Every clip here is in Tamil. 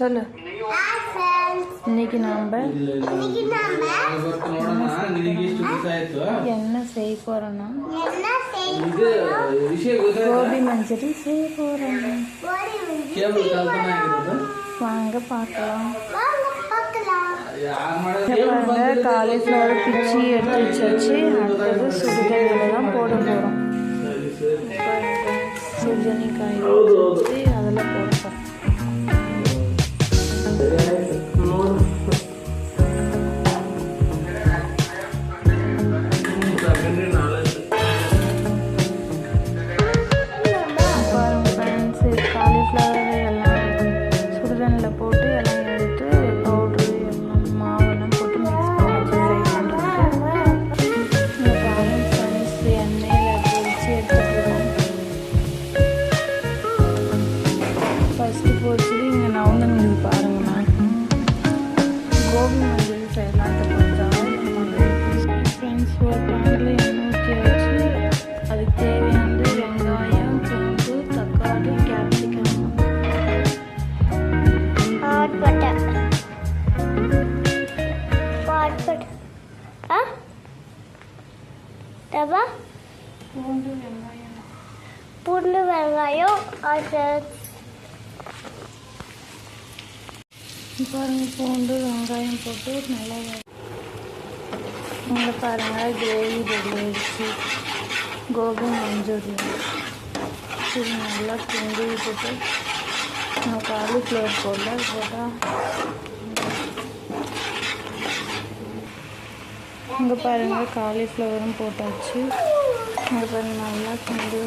சொல்லு. இன்னைக்கு நாம என்ன செய்ய போறோம்னா கோபி மஞ்சரி செய்ய போறோம். வாங்க பார்க்கலாம். காலிஃப்ளவர் பிச்சு எடுத்து வச்சு அடுத்தது சுடுதண்ணியில் தான் போட போகிறோம். சுடுதண்ணி காய் வச்சு அதில் போட போகிறோம். ஃபஸ்ட்டு போச்சு இங்கே நவுந்தங்க பாருங்கண்ணா. கோபி மஞ்சள் செய்யலான்ட்டு பார்த்தா ஃப்ரெண்ட்ஸ் ஒரு பேனில் எண்ணெய் ஊற்றி வச்சு அதுக்கு தேவையானது வெங்காயம், பூண்டு, தக்காளி, கேப்சிகம், பூண்டு வெங்காயம் பாருங்கள். பூண்டு வெங்காயம் போட்டு நல்லா இங்கே பாருங்கள் கிரேவி ரெடி ஆகிடுச்சு. கோபி மஞ்சூரியன் இது நல்லா கிண்டி விட்டுட்டு நம்ம காலிஃப்ளவர் போட்டால் இங்கே பாருங்கள் காலிஃப்ளவரும் போட்டாச்சு. இங்கே பாருங்கள் நல்லா கிண்டி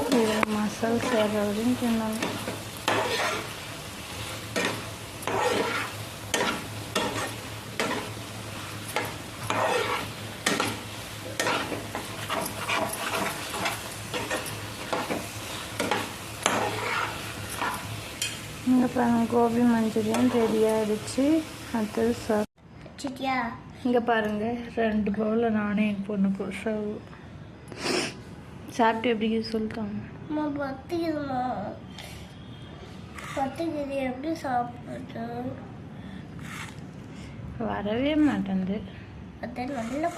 இதில் மசாலா சேர்ற வரையும் கிண்டணும். இங்கே பாருங்கள் கோபி மஞ்சூரியன் ரெடி ஆகிடுச்சு. அடுத்தது சிட்டியா இங்கே பாருங்கள் 2 பவுலில் நானே என் பொண்ணு சர்வ் சாப்பிட்டு எப்படி சொல்லிட்டாங்க. பத்துக்குது எப்படி சாப்பிட்றது வரவே மாட்டேங்குது. அதை நல்லா